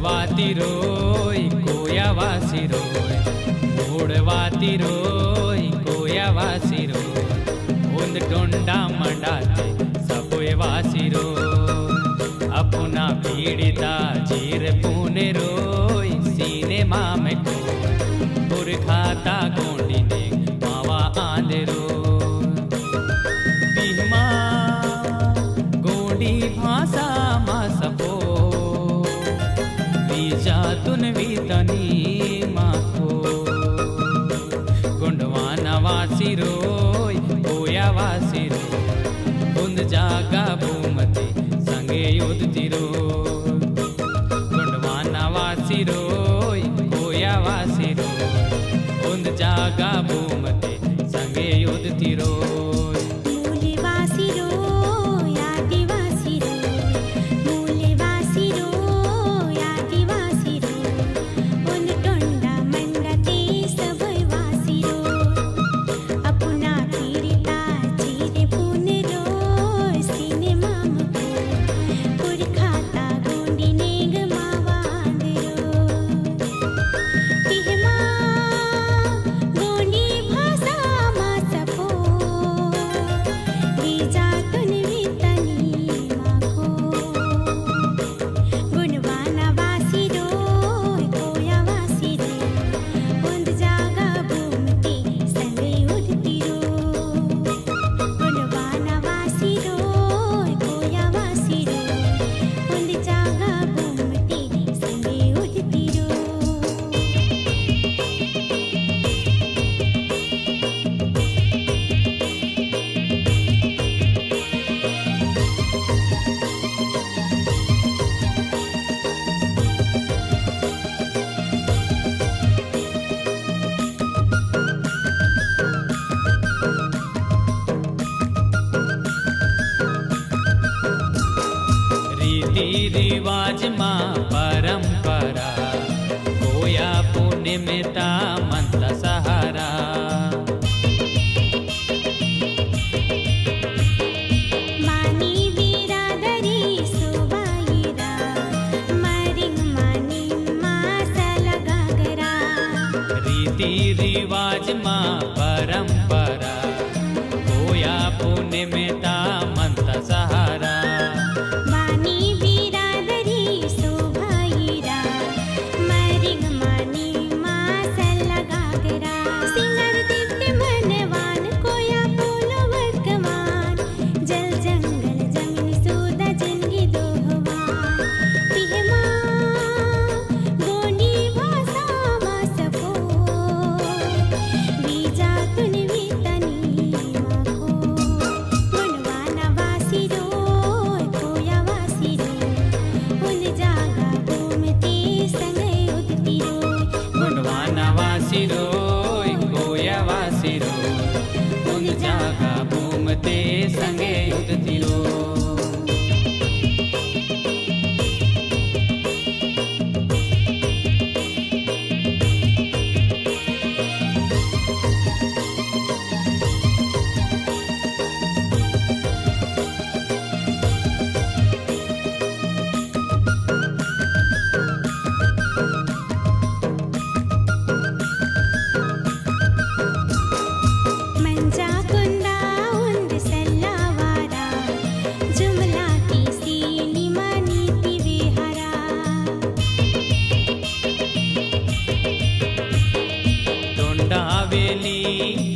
मूळवाती रोय कोयावासी रोय मूळवाती रोय कोयावासी रोय उंद टोंडा मंडाते सबोय वासी रोय अपना पीड़िता जीर पुने रोय सीने मामे को पुरखाता गोंडी ने मावा आंदे रोय बिहमा गोंडी भाषा मा सपो तुन वीतनी माको गुंडवाना वासी रोय कोया वासी रोय उंद जागा भूमते संगे युद्धती रोय गुंडवाना वासी रोय कोया वासी रोय उंद जागा भूमते संगे युद्धती रोय रिवाज माँ परंपरा कोया पुण्य में ता मंत्र सहारा मानी बिरादरी सुबाईरा मरिंग मानी माँ सलगागरा रीति रिवाज माँ परंपरा कोया पुण्य में ता मंत्र सहारा संगे युद्धती रोय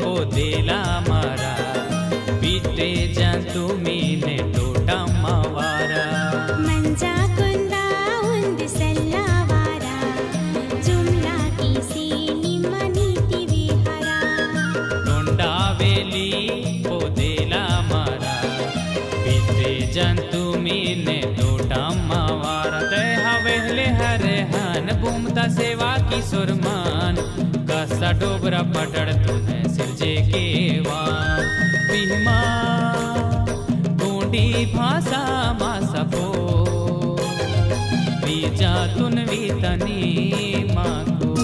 ओ देला मारा बीते जंतु मीने टोटा मावारा मंजा कुंदा उंद सल्लावारा जुमला की सीनी मनीति विहारा टोंडा वेली ओ देला मारा बीते जंतु मीने टोटा मावारा ते हवेले हरे हन भूमता सेवा की सुरमान कसा डोबरा पटड़ तूने सिरजे के वान बिहमा गोंडी भाषा मा सपो बीजा तुन वीतनी माको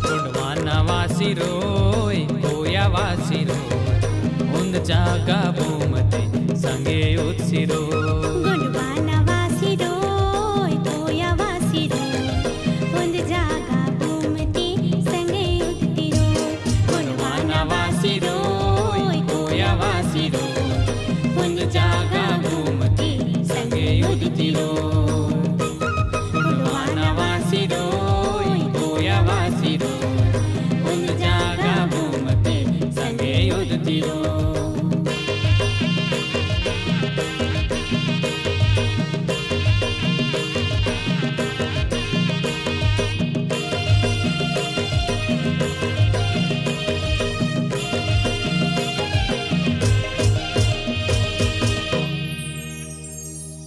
गुंडवाना वासी रोय कोया वासी रोय उंद जागा भूमते संगे उत्सी रोय